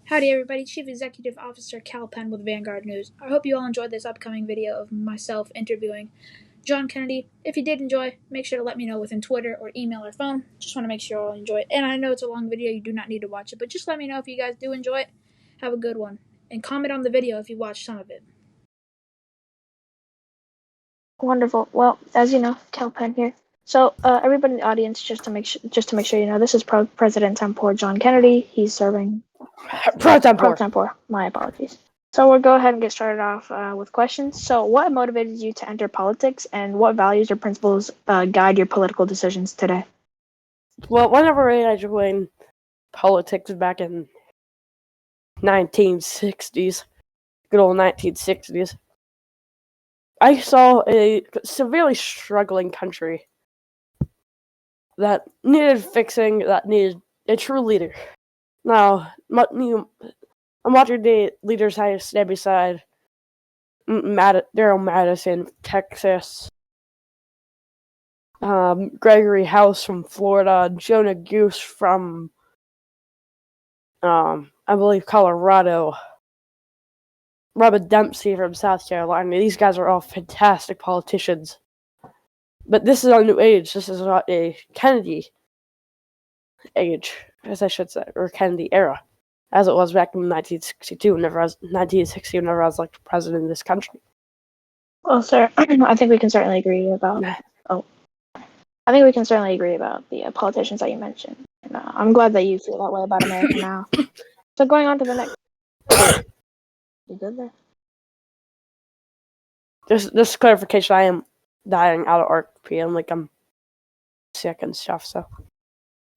Howdy everybody, Chief Executive Officer Cal Penn with Vanguard News. I hope you all enjoyed this upcoming video of myself interviewing John Kennedy. If you did enjoy, make sure to let me know within Twitter or email or phone. Just want to make sure you all enjoy it. And I know it's a long video, you do not need to watch it, but just let me know if you guys do enjoy it. Have a good one. And comment on the video if you watched some of it. Wonderful. Well, as you know, Cal Penn here. So, everybody in the audience, just to make sure you know, this is President Tempore John Kennedy. He's serving Pro tempore. My apologies. So we'll go ahead and get started off with questions. So, what motivated you to enter politics, and what values or principles guide your political decisions today? Well, whenever I joined politics back in 1960s, good old 1960s, I saw a severely struggling country that needed fixing, that needed a true leader. Now, modern day leaders I stand beside Daryl Madison, Texas, Gregory House from Florida, Jonah Goose from, I believe, Colorado, Robert Dempsey from South Carolina. These guys are all fantastic politicians. But this is a new age. This is not a Kennedy age, as I should say, or Kennedy era, as it was back in 1962, whenever I was elected president of this country. Well, sir, I think we can certainly agree about. I think we can certainly agree about the politicians that you mentioned. And, I'm glad that you feel that way about America now. So going on to the next. You good there? This clarification, I am dying out of RP. I'm sick and stuff, so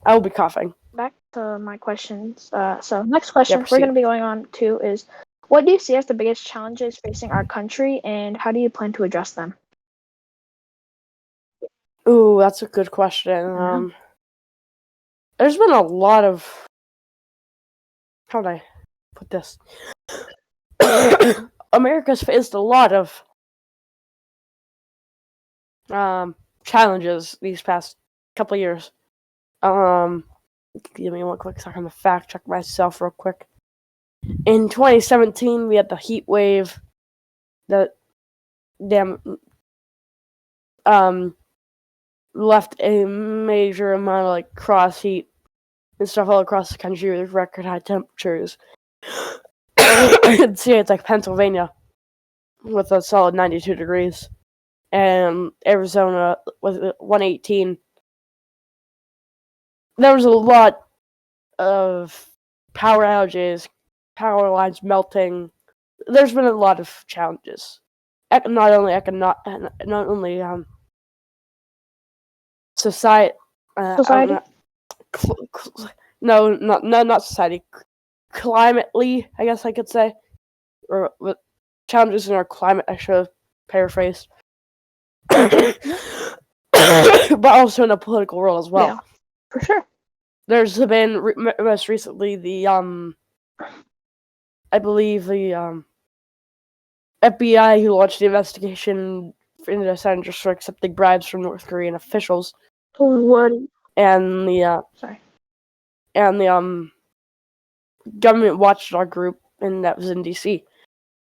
I will be coughing. Back to my questions. So next question we're going to be going on to is, what do you see as the biggest challenges facing our country, and how do you plan to address them? Ooh, that's a good question. There's been a lot of, how do I put this? America's faced a lot of challenges these past couple years. Give me one quick second to fact check myself real quick. In 2017, we had the heat wave that left a major amount of cross heat and stuff all across the country with record high temperatures. In states like Pennsylvania with a solid 92 degrees, and Arizona with 118. There was a lot of power outages, power lines melting. There's been a lot of challenges. Not only society. Society? No, not society. Climately, I guess I could say, or with challenges in our climate. I should have paraphrased, but also in the political world as well. Yeah, for sure. There's been most recently the I believe the FBI who launched the investigation into the senators for accepting bribes from North Korean officials. What? And the government watchdog group, and that was in DC.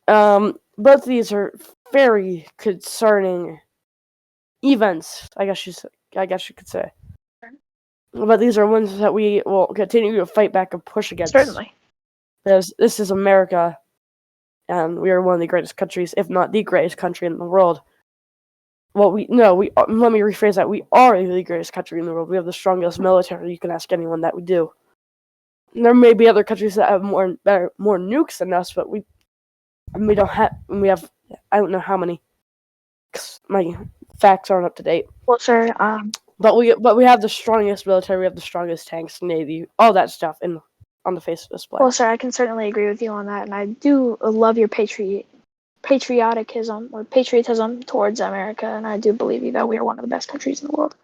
Both of these are very concerning events, I guess you could say. But these are ones that we will continue to fight back and push against. Certainly. Because this is America, and we are one of the greatest countries, if not the greatest country in the world. Well, let me rephrase that. We are the greatest country in the world. We have the strongest military. You can ask anyone that we do. There may be other countries that have more nukes than us, but we don't have. We have. I don't know how many. My facts aren't up to date. Well, sir. But we have the strongest military. We have the strongest tanks, navy, all that stuff on the face of display. Well, sir, I can certainly agree with you on that, and I do love your patriotism towards America, and I do believe you that we are one of the best countries in the world.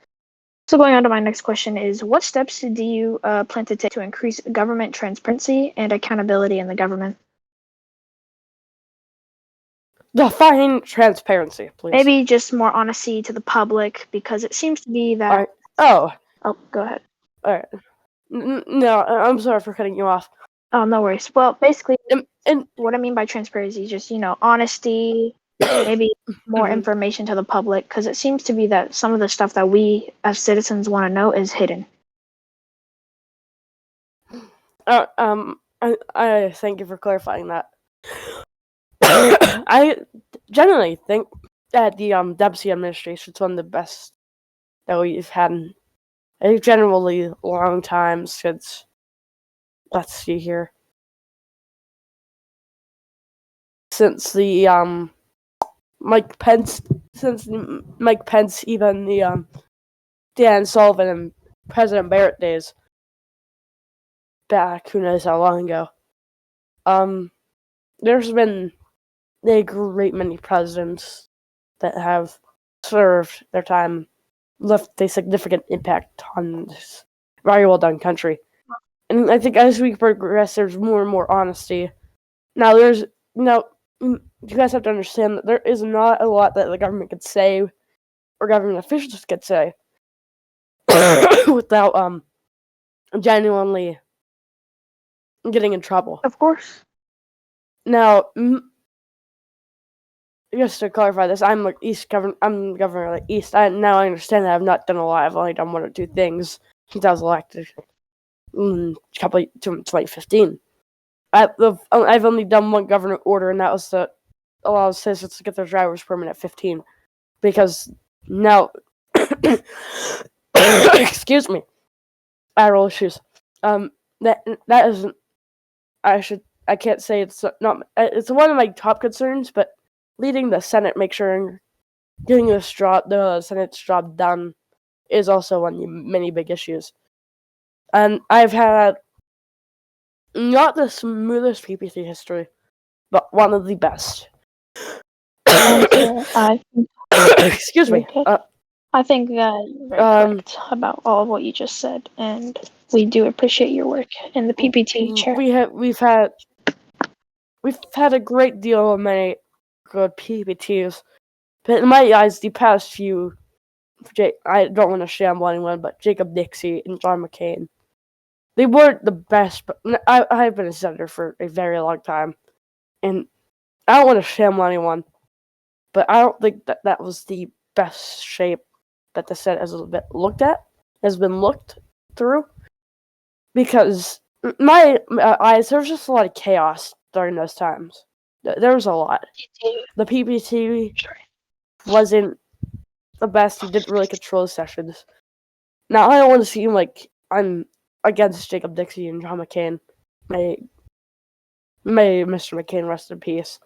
So going on to my next question is, what steps do you plan to take to increase government transparency and accountability in the government? Define transparency, please. Maybe just more honesty to the public, because it seems to be that... Oh, go ahead. All right. No, I'm sorry for cutting you off. Oh, no worries. Well, basically, And what I mean by transparency is just, honesty, maybe more Mhm. information to the public, because it seems to be that some of the stuff that we as citizens want to know is hidden. I thank you for clarifying that. I generally think that the Dempsey administration is one of the best that we've had in a generally long time since. Let's see here. Since the Mike Pence, even the Dan Sullivan and President Barrett days back, who knows how long ago. There's been a great many presidents that have served their time, left a significant impact on this very well done country. And I think as we progress, there's more and more honesty. Now, you guys have to understand that there is not a lot that the government could say or government officials could say without genuinely getting in trouble. Of course. Now, just to clarify this, I'm governor of the East. Now I understand that I've not done a lot. I've only done one or two things since I was elected in 2015. I've only done one government order, and that was to allow citizens to get their driver's permit at 15. Because now, excuse me, viral issues. That isn't. I can't say it's not. It's one of my top concerns, but leading the Senate, make sure getting the Senate's job done, is also one of the many big issues. And I've had not the smoothest PPT history, but one of the best. Excuse me. I think that you're very correct about all of what you just said, and we do appreciate your work in the PPT chair. We've had a great deal of many good PPTs, but in my eyes, the past few, I don't want to shamble anyone, but Jacob Dixie and John McCain, they weren't the best. But I've been a senator for a very long time, and I don't want to shamble anyone, but I don't think that was the best shape that the Senate has been looked through, because my eyes, there was just a lot of chaos during those times. There was a lot. The PPT wasn't the best. He didn't really control the sessions. Now, I don't want to seem like I'm against Jacob Dixie and John McCain. May Mr. McCain rest in peace.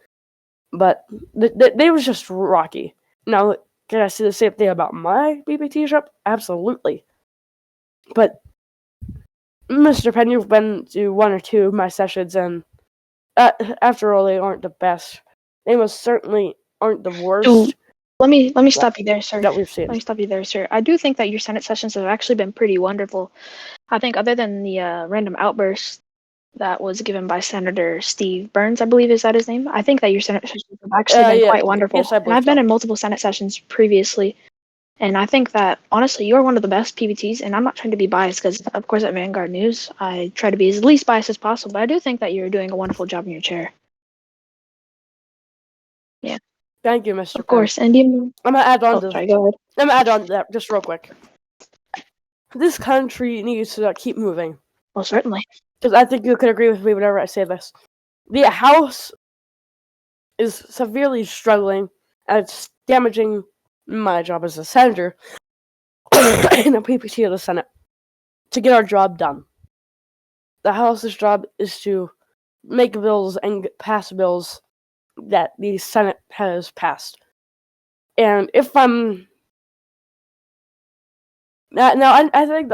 But they was just rocky. Now, can I say the same thing about my PPT shop? Absolutely. But Mr. Penn, you've been to one or two of my sessions, and after all, they aren't the best. They most certainly aren't the worst. Ooh, let me stop you there, sir. That we've seen. Let me stop you there, sir. I do think that your Senate sessions have actually been pretty wonderful. I think other than the random outburst that was given by Senator Steve Burns, I believe is that his name. I think that your Senate sessions have actually been quite wonderful. Yes, I believe and I've been in multiple Senate sessions previously, and I think that honestly, you're one of the best PPTs. And I'm not trying to be biased because, of course, at Vanguard News, I try to be as least biased as possible. But I do think that you're doing a wonderful job in your chair. Yeah. Thank you, Mr. Of course, and I'm gonna add on sorry, go ahead. I'm gonna add on to that just real quick. This country needs to keep moving. Well, certainly. Because I think you could agree with me whenever I say this. The House is severely struggling, and it's damaging my job as a senator and a PPT of the Senate to get our job done. The House's job is to make bills and pass bills that the Senate has passed. And if I'm I think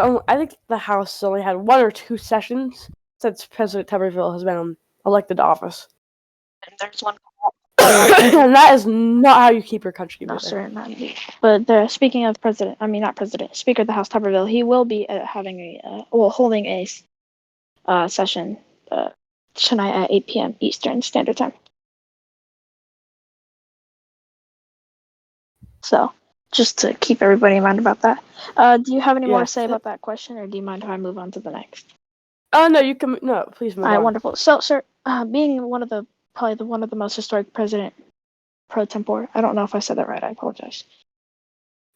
the House only had one or two sessions since President Tuberville has been elected to office. And there's one. And that is not how you keep your country moving. No, sir, not indeed. But speaking of Speaker of the House Tuberville, he will be holding a session tonight at 8 p.m. Eastern Standard Time. So, just to keep everybody in mind about that. Do you have any more to say about that question, or do you mind if I move on to the next? Oh no, you can no. Please move All right, on. wonderful. So, sir, being one of the one of the most historic president pro tempore. I don't know if I said that right. I apologize.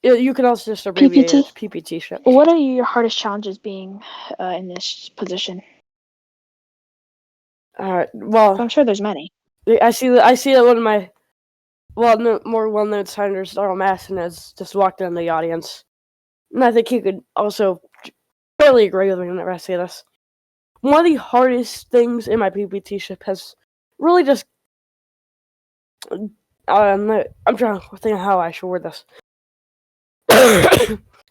Yeah, you can also just abbreviate it as PPT ship. What are your hardest challenges being in this position? All right. Well, I'm sure there's many. I see that one of my more well-known senators, Darrell Madison, has just walked in the audience, and I think he could also barely agree with me whenever I say this. One of the hardest things in my PPT ship has really just I'm trying to think of how I should word this.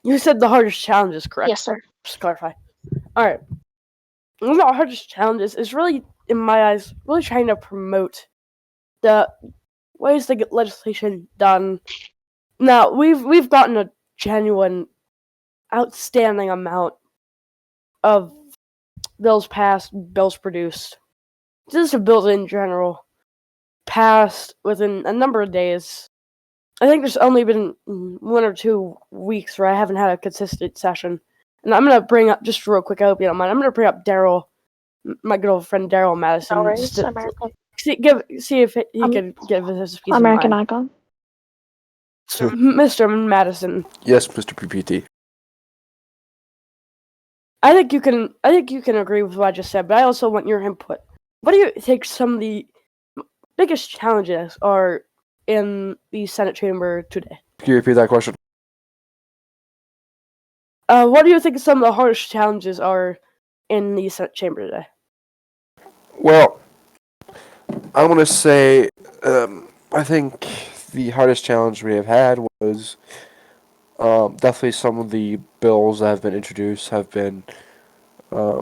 You said the hardest challenges, correct? Yes, sir. Just to clarify. All right. One of the hardest challenges is really, in my eyes, really trying to promote the ways to get legislation done. Now, we've gotten a genuine, outstanding amount of bills passed, bills produced, just bills in general, passed within a number of days. I think there's only been 1 or 2 weeks where I haven't had a consistent session. And I'm going to bring up, just real quick, I hope you don't mind, I'm going to bring up Darrell, my good old friend Darrell Madison. No worries, American. See if he can give his piece American of mind. icon. So, Mr. Madison. Yes, Mr. PPT. I think you can agree with what I just said, but I also want your input. What do you think some of the biggest challenges are in the Senate chamber today? Can you repeat that question? What do you think some of the hardest challenges are in the Senate chamber today? Well, I want to say I think the hardest challenge we have had was definitely some of the bills that have been introduced have been.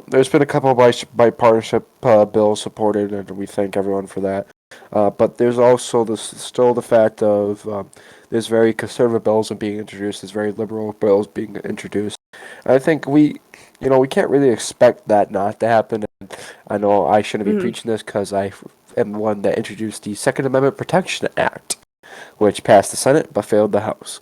There's been a couple of bipartisan bills supported, and we thank everyone for that. But there's also still the fact of there's very conservative bills being introduced, there's very liberal bills being introduced. And I think we can't really expect that not to happen. And I know I shouldn't be preaching this because I am one that introduced the Second Amendment Protection Act, which passed the Senate but failed the House.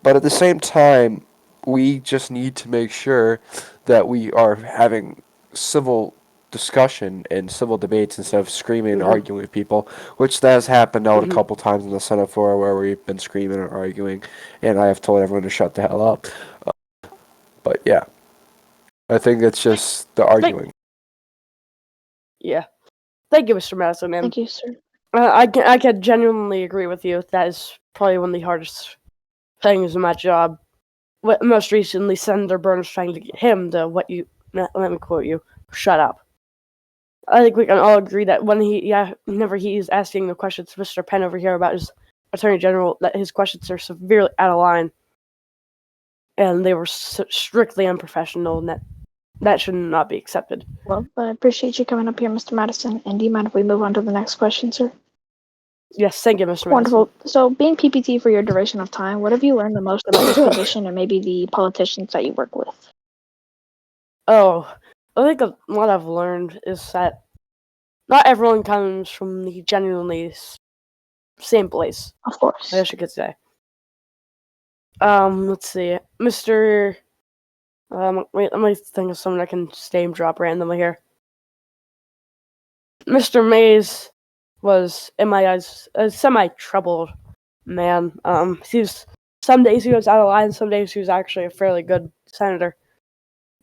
But at the same time, we just need to make sure that we are having civil discussion and civil debates instead of screaming and arguing with people, which has happened out a couple times in the Senate floor where we've been screaming and arguing, and I have told everyone to shut the hell up. But yeah, I think it's just the arguing. Yeah. Thank you, Mr. Madison. And Thank you, sir. I can genuinely agree with you. That is probably one of the hardest things in my job. Most recently, Senator Burns trying to get him to let me quote you, shut up. I think we can all agree that whenever he's asking the questions to Mr. Penn over here about his Attorney General, that his questions are severely out of line, and they were strictly unprofessional, and that should not be accepted. Well, I appreciate you coming up here, Mr. Madison. And do you mind if we move on to the next question, sir? Yes, thank you, Mr. Wonderful. Madison. So, being PPT for your duration of time, what have you learned the most about this position and maybe the politicians that you work with? Oh, I think what I've learned is that not everyone comes from the genuinely same place. Of course. I guess you could say. Let's see, Mr. Wait, let me think of someone I can name drop randomly here. Mr. Mays was, in my eyes, a semi-troubled man. Some days he was out of line, some days he was actually a fairly good senator.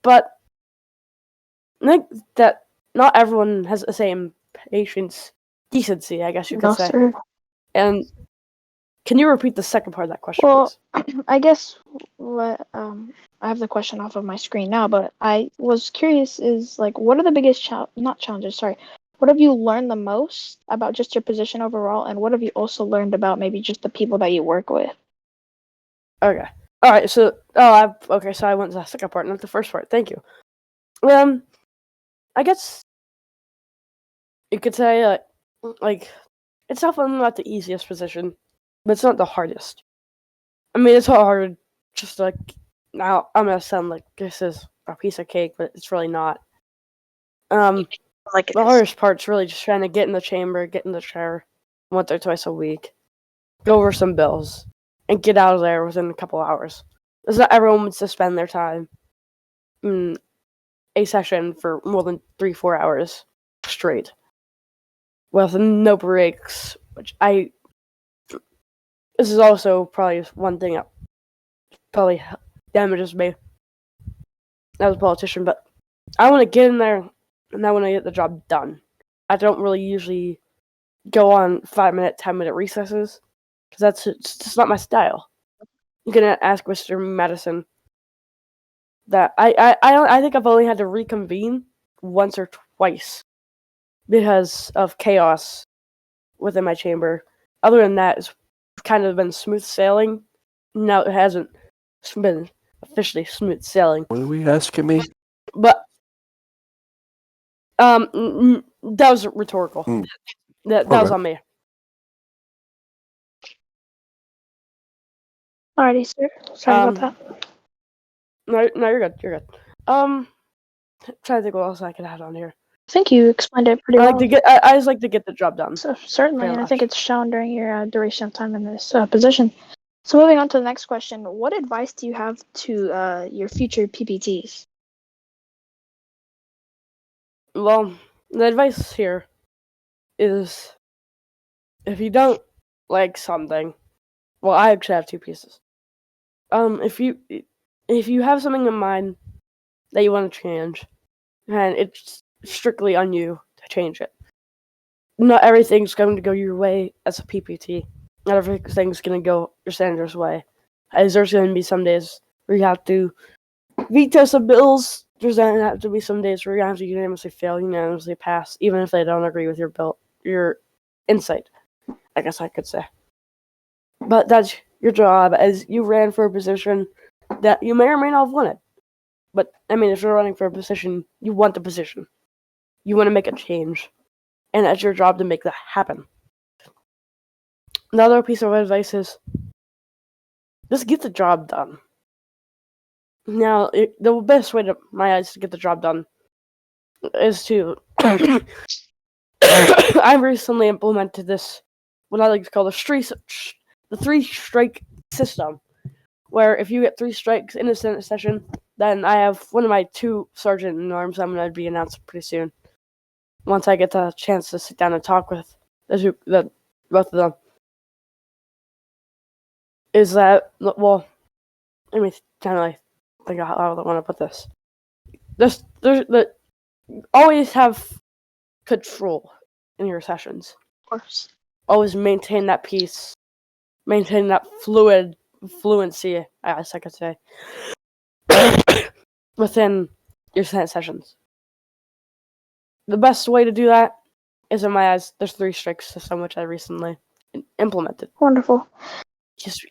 But I think that not everyone has the same patience, decency, I guess you could say. Sir. And can you repeat the second part of that question, Well, please? I guess what I have the question off of my screen now, but I was curious is like, what are the biggest not challenges? Sorry, what have you learned the most about just your position overall, and what have you also learned about maybe just the people that you work with? Okay. All right. So, So I went to the second part, not the first part. Thank you. I guess you could say like it's definitely not the easiest position, but it's not the hardest. I mean, it's hard. Just like now, I'm gonna sound like this is a piece of cake, but it's really not. The hardest part's really just trying to get in the chamber, get in the chair once or twice a week, go over some bills, and get out of there within a couple hours. It's not everyone wants to spend their time a session for more than 3-4 hours straight with no breaks, this is also probably one thing that probably damages me as a politician, but I want to get in there and I want to get the job done. I don't really usually go on 5-minute, 10-minute recesses because it's just not my style. You can ask Mr. Madison that I think I've only had to reconvene once or twice because of chaos within my chamber. Other than that, it's kind of been smooth sailing. No, it hasn't been officially smooth sailing. What are we asking me? But that was rhetorical. That was on me. Alrighty, sir. Sorry about that. No, you're good. You're good. Trying to think what else I could add on here. I think you explained it pretty well. I just like to get the job done. So, certainly, Very and I much. think it's shown during your duration of time in this position. So moving on to the next question, what advice do you have to your future PPTs? Well, the advice here is if you don't like something, well, I actually have 2 pieces. If you have something in mind that you want to change, and it's strictly on you to change it. Not everything's going to go your way as a PPT. Not everything's going to go your senator's way. As there's going to be some days where you have to veto some bills. There's going to have to be some days where you have to unanimously fail, unanimously pass, even if they don't agree with your bill, your insight, I guess I could say. But that's your job, as you ran for a position that you may or may not have wanted. But, I mean, if you're running for a position, you want the position. You want to make a change. And it's your job to make that happen. Another piece of advice is just get the job done. Now, the best way to my eyes to get the job done is to I recently implemented this, what I like to call the 3-strike system, where if you get 3 strikes in a Senate session, then I have one of my 2 sergeant norms I'm going to be announced pretty soon. Once I get the chance to sit down and talk with both of them. Is that, well, let me kind of think of how I want to put this. There's always have control in your sessions. Of course. Always maintain that peace. Maintain that fluency, I guess I could say, within your Senate sessions. The best way to do that is, in my eyes, there's 3-strike system, which I recently implemented. Wonderful.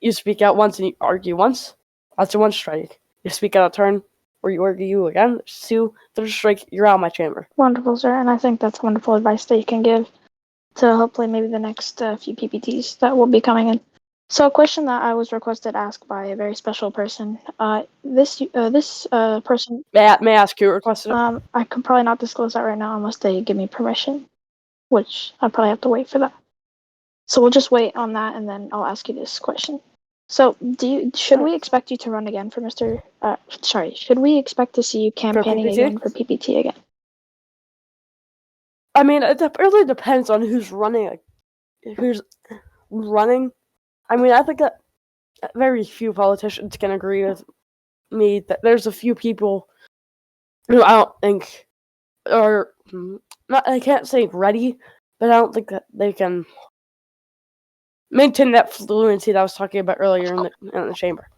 You speak out once and you argue once. That's a 1 strike. You speak out a turn, or you argue again. 2, 3rd strike, you're out of my chamber. Wonderful, sir. And I think that's wonderful advice that you can give to hopefully maybe the next few PPTs that will be coming in. So a question that I was requested to ask by a very special person. This person. May I ask who requested it? I can probably not disclose that right now unless they give me permission, which I probably have to wait for that. So we'll just wait on that, and then I'll ask you this question. So, should we expect you to run again for Mr. Should we expect to see you campaigning again for PPT again? I mean, it really depends on who's running. I mean, I think that very few politicians can agree with me that there's a few people who I don't think are not. I can't say ready, but I don't think that they can maintain that fluency that I was talking about earlier in the chamber.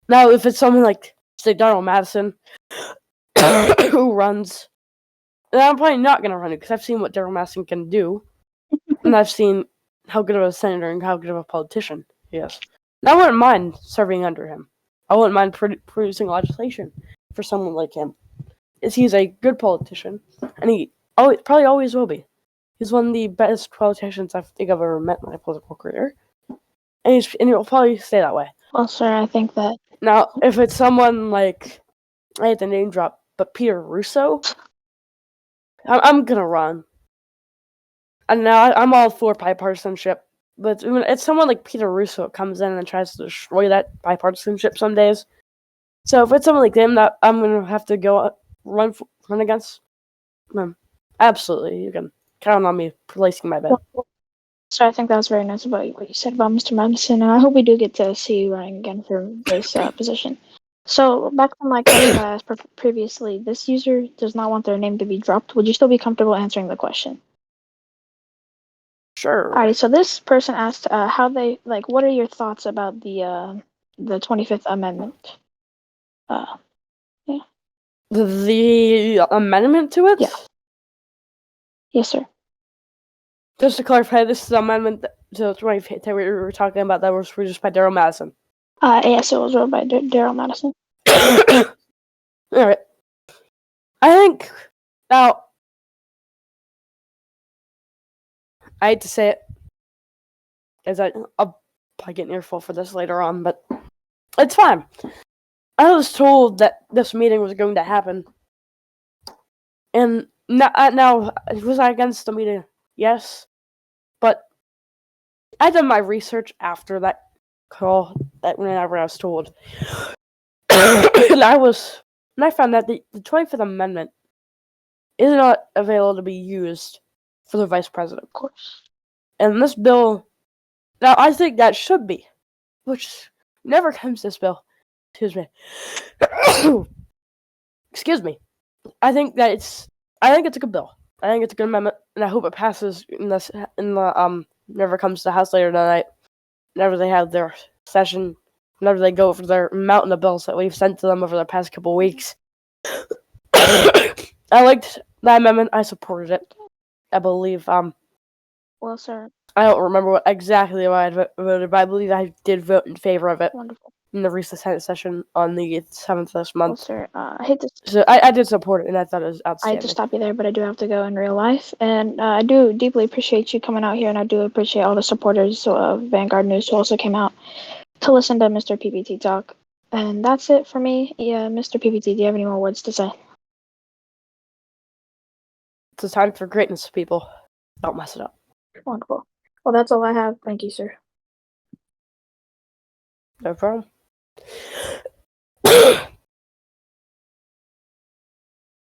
Now, if it's someone like, say, Donald Madison, who runs, then I'm probably not going to run it, because I've seen what Donald Madison can do, and I've seen how good of a senator and how good of a politician he is. And I wouldn't mind serving under him. I wouldn't mind producing legislation for someone like him. He's a good politician, and he probably always will be. He's one of the best politicians I think I've ever met in my political career. And he'll probably stay that way. Well, sir, I think that... Now, if it's someone like, I hate the name drop, but Peter Russo, I'm going to run. And now I'm all for bipartisanship. But when it's someone like Peter Russo that comes in and tries to destroy that bipartisanship some days, So if it's someone like them that I'm gonna have to go run against, absolutely, you can count on me placing my bet. So I think that was very nice about what you said about Mr. Madison, and I hope we do get to see you running again for this position. So back to my question that I asked previously, this user does not want their name to be dropped. Would you still be comfortable answering the question? Sure. Alright, so this person asked how they what are your thoughts about the 25th Amendment? The amendment to it? Yeah. Yes, sir. Just to clarify, this is the amendment to the 25th that we were talking about that was produced by Daryl Madison. Yes, it was wrote by Daryl Madison. Alright. I think, now, I hate to say it, as I'll probably get an earful for this later on, but it's fine. I was told that this meeting was going to happen, and now was I against the meeting? Yes, but I did my research after that call, that whenever I was told, and I found that the 25th Amendment is not available to be used for the vice president, Of course. and this bill, now I think that should be, which never comes to this bill. Excuse me. Excuse me. I think it's a good bill. I think it's a good amendment, and I hope it passes whenever it comes to the House later tonight. Whenever they have their session, whenever they go for their mountain of bills that we've sent to them over the past couple weeks. I liked that amendment. I supported it. I believe. Well, sir. I don't remember exactly why I voted, but I believe I did vote in favor of it. Wonderful. In the recent Senate session on the 7th of this month. Well, sir, I hate to. So I did support it, and I thought it was I outstanding. hate to stop you there, but I do have to go in real life, and I do deeply appreciate you coming out here, and I do appreciate all the supporters of Vanguard News who also came out to listen to Mr. PPT talk. And that's it for me. Yeah, Mr. PPT, do you have any more words to say? It's a time for greatness, people. Don't mess it up. Wonderful. Well, that's all I have. Thank you, sir. No problem.